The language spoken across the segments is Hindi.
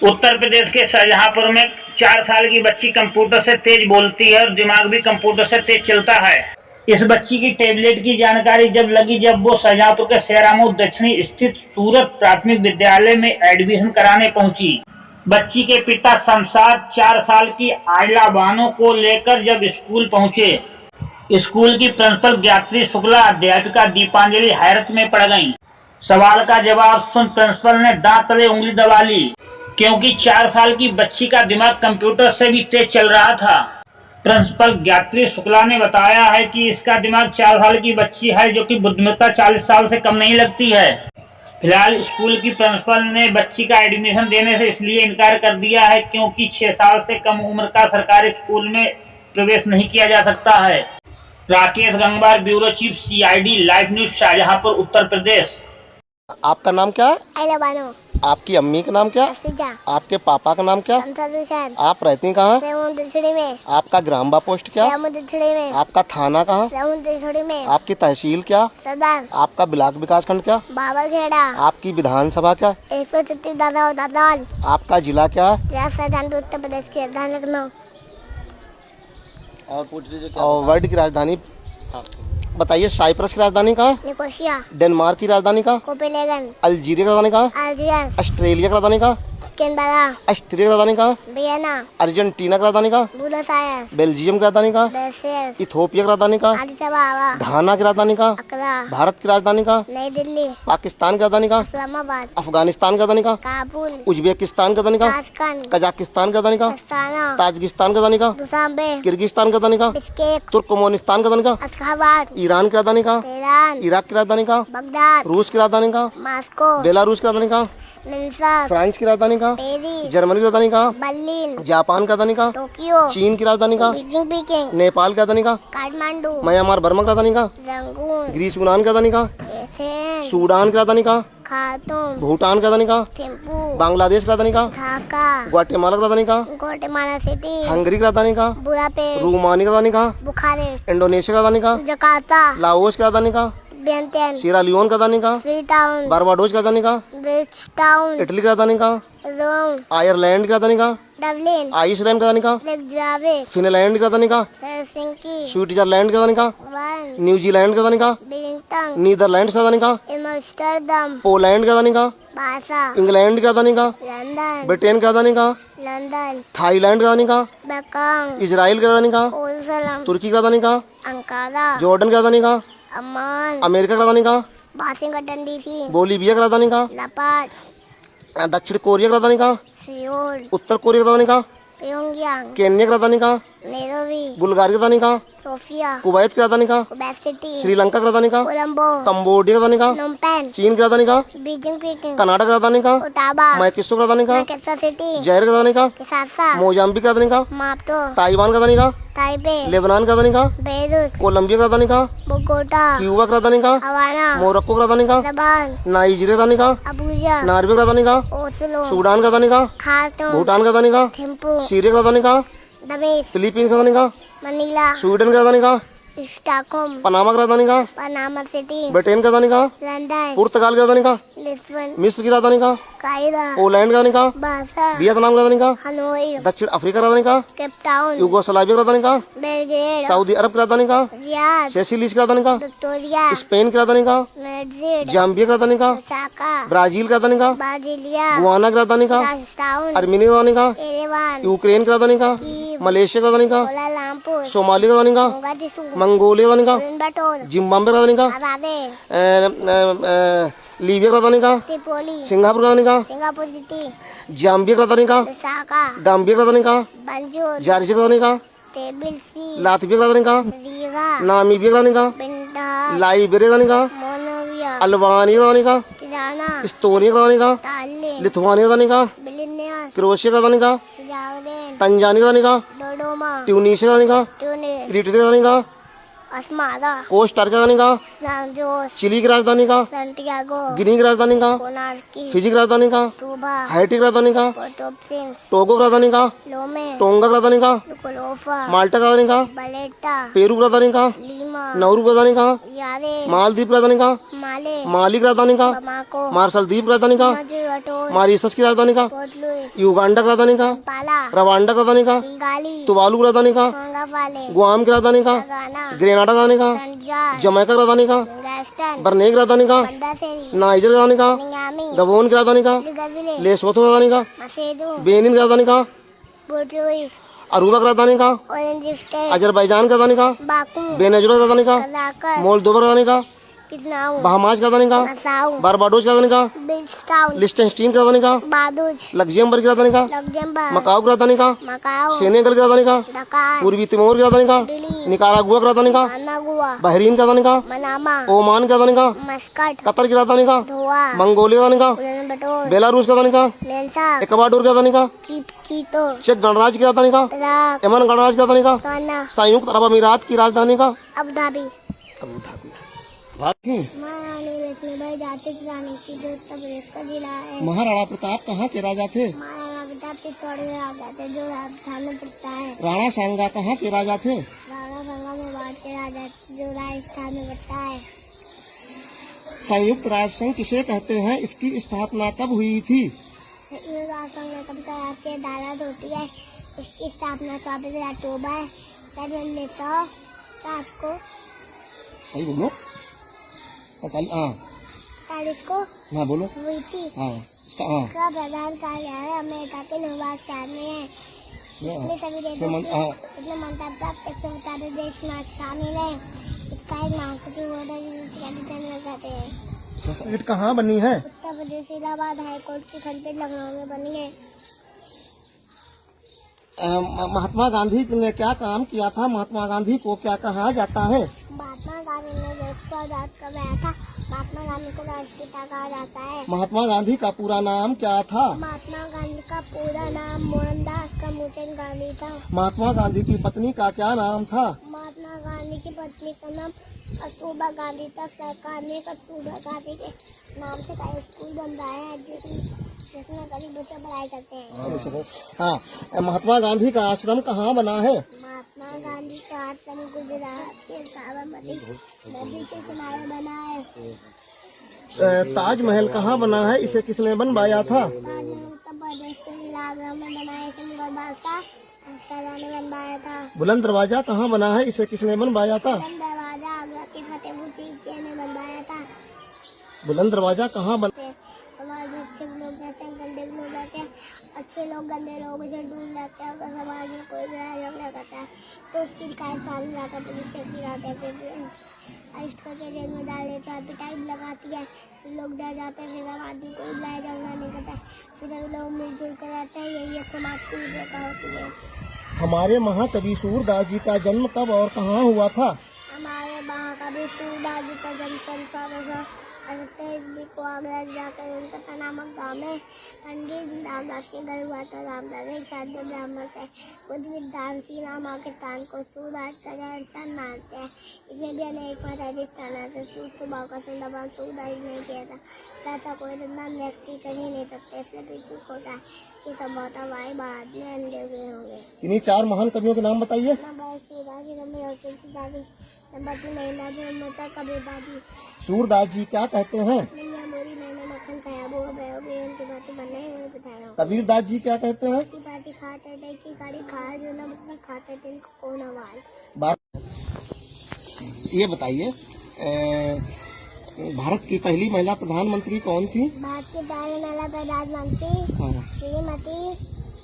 उत्तर प्रदेश के शाहजहांपुर में 4 साल की बच्ची कंप्यूटर से तेज बोलती है और दिमाग भी कंप्यूटर से तेज चलता है। इस बच्ची की टैबलेट की जानकारी जब लगी जब वो शाहजहांपुर के सेरामऊ दक्षिणी स्थित सूरत प्राथमिक विद्यालय में एडमिशन कराने पहुंची। बच्ची के पिता शमशाद 4 साल की आयला बानो को लेकर जब स्कूल पहुंचे। स्कूल की प्रिंसिपल गायत्री शुक्ला, अध्यापिका दीपांजलि हैरत में पड़ गईं। सवाल का जवाब सुन प्रिंसिपल ने दांत तले उंगली दबा ली, क्योंकि 4 साल की बच्ची का दिमाग कंप्यूटर से भी तेज चल रहा था। प्रिंसिपल गायत्री शुक्ला ने बताया है कि इसका दिमाग 4 साल की बच्ची है, जो कि बुद्धिमत्ता 40 साल से कम नहीं लगती है। फिलहाल स्कूल की प्रिंसिपल ने बच्ची का एडमिशन देने से इसलिए इनकार कर दिया है क्योंकि 6 साल से कम उम्र का सरकारी स्कूल में प्रवेश नहीं किया जा सकता है। Rakesh Gangwar, bureau chief, CID live news, Shahjahanpur, Uttar Pradesh. आपका नाम क्या है? आयला बानो। आपकी अम्मी का नाम क्या? अफीजा। आपके पापा का नाम क्या? शमशाद। आप रहती कहाँ? सेमुद्रछड़ी में। आपका ग्राम बा पोस्ट क्या? सेमुद्रछड़ी में। आपका थाना कहाँ? सेमुद्रछड़ी में। आपकी तहसील क्या? सदर। आपका ब्लॉक विकास खंड क्या? बाबरखेड़ा। आपकी विधानसभा क्या? 136 दादा दादाल। आपका जिला क्या है? शाहजहांपुर, उत्तर प्रदेश की राजधानी लखनऊ। और पूछ लीजिए क्या? और वर्ल्ड की राजधानी बताइए। साइप्रस की राजधानी कहाँ है? निकोसिया। डेनमार्क की राजधानी कहाँ? कोपेनहेगन। अल्जीरिया की राजधानी कहाँ? अल्जियर्स। ऑस्ट्रेलिया की राजधानी कहाँ? कैनबरा। ऑस्ट्रिया की राजधानी कहाँ? वियना। अर्जेंटीना की राजधानी कहाँ? बुनस आयर्स। बेल्जियम की राजधानी कहाँ? ब्रसेल्स। इथोपिया की राजधानी कहाँ? एडिस अबाबा। घाना की राजधानी कहाँ? अकरा। भारत की राजधानी कहाँ? नई दिल्ली। पाकिस्तान की राजधानी कहाँ? इस्लामाबाद। अफगानिस्तान की राजधानी कहाँ? काबुल। उज्बेकिस्तान की राजधानी कहाँ? ताशकंद। कजाकिस्तान की राजधानी कहाँ? अस्ताना। ताजिकिस्तान की राजधानी कहाँ? दुशांबे। किर्गिस्तान की राजधानी कहाँ? बिश्केक। तुर्कमेनिस्तान की राजधानी कहाँ? अशखाबाद। ईरान की राजधानी कहाँ? तेहरान। इराक की राजधानी कहाँ? बगदाद। रूस की राजधानी कहाँ? मॉस्को। बेलारूस की राजधानी कहाँ? मिन्स्क। फ्रांस की राजधानी कहाँ? पेरिस। जर्मनी की राजधानी कहाँ? बर्लिन। जापान की राजधानी कहाँ? टोक्यो। चीन की राजधानी कहाँ? Beijing peeking. नेपाल की राजधानी कहाँ? काठमांडू। म्यांमार बर्मा की राजधानी कहाँ? रंगून। ग्रीस यूनान की राजधानी कहाँ? एथेंस। सूडान की राजधानी कहाँ? खार्तूम। भूटान की राजधानी कहाँ? थिम्पू। बांग्लादेश की राजधानी कहाँ? ढाका। ग्वाटेमाला की राजधानी कहाँ? Guatemala city. हंगरी की राजधानी कहाँ? बुडापेस्ट। रोमानी की राजधानी कहाँ? बुखारेस्ट। इंडोनेशिया की राजधानी कहाँ? जकार्ता। लाओस की राजधानी कहाँ? वियतनाम। सीरा लियोन की राजधानी कहाँ? फ्रीटाउन। बारबाडोस की राजधानी कहाँ? ब्रिजटाउन। इटली की राजधानी कहाँ? रोम। आयरलैंड की राजधानी कहाँ? डबलिन। आइसलैंड की राजधानी कहाँ? रेकजाविक। फिनलैंड की राजधानी कहाँ? हेलसिंकी। स्विट्जरलैंड की राजधानी कहाँ? वन। न्यूजीलैंड की राजधानी कहाँ? बिलिंगटन। नीदरलैंड की राजधानी कहाँ? एम्स्टर्डम। पोलैंड की राजधानी कहाँ? बासा। इंग्लैंड की राजधानी कहाँ? लंदन। ब्रिटेन की राजधानी कहाँ? लंदन। थाईलैंड की राजधानी कहाँ? बैंकॉक। इजराइल की राजधानी कहाँ? ओरुसलम। तुर्की की राजधानी कहाँ? अंकारा। जॉर्डन की राजधानी कहाँ? अम्मान। अमेरिका की राजधानी कहाँ? Washington DC। बोलीविया की राजधानी कहाँ? लापाज। दक्षिण कोरिया की राजधानी कहाँ? सियोल। उत्तर कोरिया की राजधानी कहाँ? प्योंगयांग। केन्या की राजधानी कहाँ? नैरोबी। बुल्गारिया की राजधानी कहाँ? सोफिया। कुवैत की राजधानी कहाँ? कुबैत सिटी। श्रीलंका की राजधानी कहाँ? कोलंबो। कंबोडिया की राजधानी कहाँ? नोम्पेन। चीन की राजधानी कहाँ? Beijing peeking. कनाडा की राजधानी कहाँ? ओटावा। मैकिसो की राजधानी कहाँ? Manchester city. जायर की राजधानी कहाँ? किसासा। मोजाम्बिक की राजधानी कहाँ? माप्टो। ताइवान की राजधानी कहाँ? ताइपे। लेबनान की राजधानी कहाँ? बेरूत। कोलंबिया की राजधानी कहाँ? बोगोटा। क्यूबा की राजधानी कहाँ? हवाना। मोरक्को की राजधानी कहाँ? रबान। नाइजीरिया की राजधानी कहाँ? अबूजा। नार्वे की राजधानी कहाँ? ओस्लो। सूडान की राजधानी कहाँ? खार्तूम। भूटान की राजधानी कहाँ? थिम्पू। सीरिया की राजधानी कहाँ? दमिश्क। फिलीपींस की राजधानी कहाँ? मनीला। स्वीडन की राजधानी कहाँ? स्टॉकहोम। पनामा की राजधानी कहाँ? Panama city. ब्रिटेन की राजधानी कहाँ? लंदन। पुर्तगाल की राजधानी कहाँ? लिस्बन। मिस्र की राजधानी कहाँ? कायरा। पोलैंड की राजधानी कहाँ? बासा। वियतनाम की राजधानी कहाँ? हनोई। दक्षिण अफ्रीका की राजधानी कहाँ? Cape Town. यूगोस्लाविया की राजधानी कहाँ? बेलग्रेड। सऊदी अरब की राजधानी कहाँ? रियाद। सेसिलिस की राजधानी कहाँ? विक्टोरिया। स्पेन की राजधानी कहाँ? मैड्रिड। जाम्बिया की राजधानी कहाँ? ओसाका। ब्राजील की राजधानी कहाँ? ब्राजीलिया। गुआना की राजधानी कहाँ? राजटाउन। अर्मेनिया की राजधानी कहाँ? एरेवान। यूक्रेन की राजधानी कहाँ? कीव। मलेशिया की राजधानी कहाँ? कोलालमपुर। सोमालिया की राजधानी कहाँ? मोगादिशु। मंगोलिया की राजधानी कहाँ? उलानबाटर। जिम्बाब्वे की राजधानी कहाँ? हरारे। लीबिया की राजधानी कहाँ? त्रिपोली। सिंगापुर की राजधानी कहाँ? Singapore city. जाम्बिया की राजधानी कहाँ? ओसाका। गाम्बिया की राजधानी कहाँ? बंजूर। जॉर्जिया की राजधानी कहाँ? टेबिलसी। लातविया की राजधानी कहाँ? रीगा। नामीबिया की राजधानी कहाँ? बिंडा। लाइबेरिया की राजधानी कहाँ? मोनोविया। अल्बानिया की राजधानी कहाँ? टिराना। इस्तोनिया की राजधानी कहाँ? तालिन। लिथुआनिया की राजधानी कहाँ? बिलिनियस। क्रोएशिया की राजधानी कहाँ? जावरेन। तंजानिया की राजधानी कहाँ? डोडोमा। ट्यूनीशिया की राजधानी कहाँ? ट्यूनिस। इरिट्रिया की राजधानी कहाँ? अस्मारा। कोस्टारिका की राजधानी कहाँ? San Jose. चिली की राजधानी कहाँ? सैंटियागो। गिनी की राजधानी कहाँ? कोनार्की। फिजी की राजधानी कहाँ? टूबा। हैटी की राजधानी कहाँ? Port of Prince. टोगो की राजधानी कहाँ? लोमे। टोंगा की राजधानी कहाँ? नुकुलोफा। माल्टा की राजधानी कहाँ? बलेटा। पेरू की राजधानी कहाँ? लीमा। नाउरू की राजधानी कहाँ? यारे। मालदीव की राजधानी कहाँ? माले। माली की राजधानी कहाँ? बमाको। मार्शल द्वीप की राजधानी कहाँ? मजुआ बटोर मॉरिशस की राजधानी का, पोर्ट लुइस युगांडा की राजधानी का, पाला रवांडा की राजधानी का, किगाली तुवालू की राजधानी का, मंगापाले गुआम की राजधानी का, गाना ग्रेनाडा की राजधानी का, सेंट जॉर्ज जमैका की राजधानी का, वेस्टर्न बर्ने की राजधानी का, बंडासेरी नाइजर की राजधानी का, नियामी गबोन की राजधानी का, लिगविले लेसोथो की राजधानी का, मसेदो बेनिन की राजधानी का, पोर्ट लुइस अरूबा की राजधानी का, ऑरेंज स्टेट अजरबैजान की राजधानी का, बाकू वेनेजुएला की राजधानी का, कलाकस मोल्दोवा की राजधानी का, किसनाऊ बहामास की राजधानी का, नसाऊ बारबाडोस की राजधानी का, बिल्स्टाउन लिस्टेनस्टीन की राजधानी का, बादुज लग्जमबर्ग की राजधानी का, लग्जमबर्ग मकाओ की राजधानी का, मकाओ सेनेगल की राजधानी का, डकार पूर्वी तिमोर की राजधानी का, दिल्ली निकारागुआ की राजधानी का, मानागुआ बहरीन की राजधानी का, मनामा ओमान की राजधानी का, मस्कट कतर की राजधानी का, धोआ मंगोलिया की राजधानी का, उलन बटोर बेलारूस की राजधानी का, लेंसा इक्वाडोर की राजधानी का, कीतो चेक गणराज्य की राजधानी का, इराक यमन गणराज्य की राजधानी का, गाना संयुक्त अरब अमीरात की राजधानी का। अबू धाबी महाराणा महारानी लक्ष्मीबाई जाति की रानी की जो उत्तर प्रदेश का जिला है। प्रताप कहाँ के राजा थे? महाराणा प्रताप चित्तौड़ में राजा थे जो राजस्थान में पड़ता है। राणा सांगा कहाँ के राजा थे? राणा संगा मेवाड़ के राजा जो राजस्थान में पड़ता है। संयुक्त राष्ट्र संघ किसे कहते हैं? इसकी स्थापना कब हुई थी? ये राष्ट्र संघ कब का राष्ट्रीय अदालत होती है। इसकी स्थापना 24 अक्टूबर 1960 को सही बोलो। तारीख को हाँ बोलो। हुई थी। हाँ का प्रधान कार्यालय अमेरिका के न्यूयॉर्क शहर में है। इसमें सभी देशों इसमें मंत्रणा प्राप्त 147 देश शामिल है। इसका एक महासचिव होता है जिसे जनरल कहते हैं। सीट कहाँ बनी है? उत्तर प्रदेश इलाहाबाद हाईकोर्ट की खंडपीठ लखनऊ में बनी है। महात्मा गांधी ने क्या काम किया था? महात्मा गांधी को क्या कहा जाता है? महात्मा गांधी ने देश को आजाद करवाया था। महात्मा गांधी को राष्ट्रपिता कहा जाता है। महात्मा गांधी का पूरा नाम क्या था? महात्मा गांधी का पूरा नाम मोहनदास करमचंद गांधी था। महात्मा गांधी की पत्नी का क्या नाम था? महात्मा गांधी की पत्नी का नाम कस्तूरबा गांधी था। सरकार ने कस्तूरबा गांधी के नाम से कई स्कूल बनवाए हैं जिसमें गरीब बच्चे पढ़ाई करते हैं। हाँ, महात्मा गांधी का आश्रम कहाँ बना है? महात्मा गांधी का आश्रम गुजरात के साबरमती नदी के किनारे बना है। ताजमहल कहाँ बना है? इसे किसने बनवाया था? ताजमहल उत्तर प्रदेश के जिला आगरा में बना है। इसे मुगल बादशाह शाहजहां ने बनवाया था। बुलंद दरवाजा कहाँ बना है? इसे किसने बनवाया था? बुलंद दरवाजा आगरा के फतेहपुर सीकरी ने बनवाया था। बुलंद दरवाजा कहाँ बना? समाज में अच्छे लोग रहते हैं, गंदे लोग रहते हैं। अच्छे लोग गंदे लोगों से दूर रहते हैं। अगर समाज में कोई लड़ाई झगड़ा करता है तो उसकी शिकायत सामने जाकर पुलिस से गिराते हैं, फिर अरेस्ट करके जेल में डाल देते हैं, पिटाई भी लगाती है। फिर लोग डर जाते हैं, फिर आदमी कोई लड़ाई झगड़ा नहीं करता है। फिर सभी लोग मिलजुल कर रहते हैं। यही समाज की विवेकता होती है। हमारे महाकवि सूरदास जी का जन्म कब और कहाँ हुआ था? हमारे महाकवि सूरदास जी का जन्म 1723 को आगरा जाकर उनका नामक गाँव में पंडित रामदास के घर हुआ था। रामदास एक साध्य ब्राह्मण थे। कुछ विद्वान श्री राम पाकिस्तान को सूरदास का जन्मस्थान मानते हैं। इसमें भी अनेक राजस्थान से सुबह का सुंदरबन सूरदास ने किया था। ऐसा कोई निर्माण व्यक्ति कर ही नहीं सकते। इसलिए पीछे होता है कि संभवतः भाई बाद में अंधे हुए होंगे। इन्हीं 4 महान कवियों के नाम बताइए। नंबर सूरदास जी, नंबर तुलसीदास, नंबर 2 नैना जी, नंबर 3 कबीरदास जी। सूरदास जी क्या कहते हैं? दुनिया मोरी मैंने मक्खन खाया वो गए उनकी बातें बनने हैं बता रहा हूँ। कबीरदास जी क्या कहते हैं? की बातें खाते थे की गाड़ी खाया जो ना मतलब खाते थे इनको कौन आवाज। बात ये बताइए, भारत की पहली महिला प्रधानमंत्री कौन थी? भारत की पहली महिला प्रधानमंत्री श्रीमती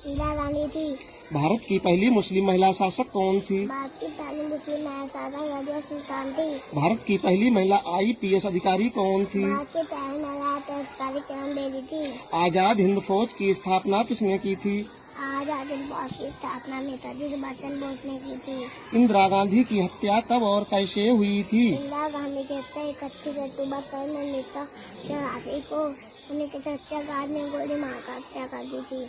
इंदिरा गांधी थी। भारत की पहली मुस्लिम महिला शासक कौन थी? भारत की पहली मुस्लिम महिला शासक रजिया सुल्तान थी। भारत की पहली महिला IPS अधिकारी कौन थी? भारत की पहली महिला अधिकारी किरण बेदी थी। आजाद हिंद फौज की स्थापना किसने की थी? आजाद हिंद फौज की स्थापना नेताजी सुभाष चंद्र बोस ने की थी। इंदिरा गांधी की हत्या कब और कैसे हुई थी? इंदिरा गांधी की हत्या 31 अक्टूबर 1984 को उन्हें किसी हत्याकांड ने गोली मारकर हत्या कर दी थी।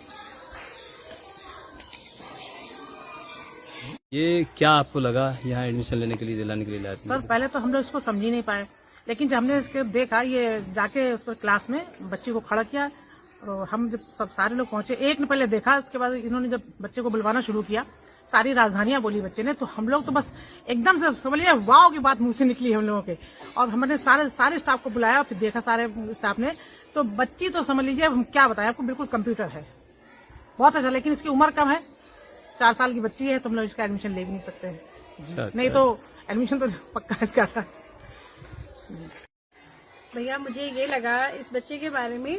ये क्या आपको लगा यहाँ एडमिशन लेने के लिए दिलाने के लिए लाए थे? सर पहले तो हम लोग इसको समझ ही नहीं पाए, लेकिन जब हमने इसके देखा ये जाके उस पर क्लास में बच्चे को खड़ा किया और हम जब सब सारे लोग पहुंचे, एक ने पहले देखा, उसके बाद इन्होंने जब बच्चे को बुलवाना शुरू किया सारी राजधानियां बोली बच्चे ने। तो हम लोग तो बस एकदम से समझिए वाव की बात मुंह से निकली हम लोगों के। और हमने सारे स्टाफ को बुलाया, फिर देखा सारे स्टाफ ने, तो बच्ची तो समझ लीजिए हम क्या बताएं आपको, बिल्कुल कंप्यूटर है, बहुत अच्छा। लेकिन इसकी उम्र कम है, 4 साल की बच्ची है, तो हम लोग इसका एडमिशन ले भी नहीं सकते हैं। नहीं तो एडमिशन तो पक्का इसका था। भैया मुझे ये लगा इस बच्चे के बारे में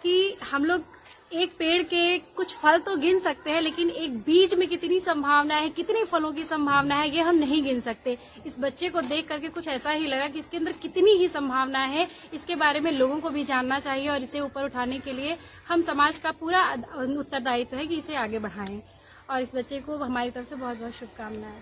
कि हम लोग एक पेड़ के कुछ फल तो गिन सकते हैं, लेकिन एक बीज में कितनी संभावना है, कितने फलों की संभावना है, ये हम नहीं गिन सकते। इस बच्चे को देख करके कुछ ऐसा ही लगा कि इसके अंदर कितनी ही संभावना है। इसके बारे में लोगों को भी जानना चाहिए और इसे ऊपर उठाने के लिए हम समाज का पूरा उत्तरदायित्व है कि इसे आगे बढ़ाएं। और इस बच्चे को हमारी तरफ से बहुत बहुत शुभकामनाएं।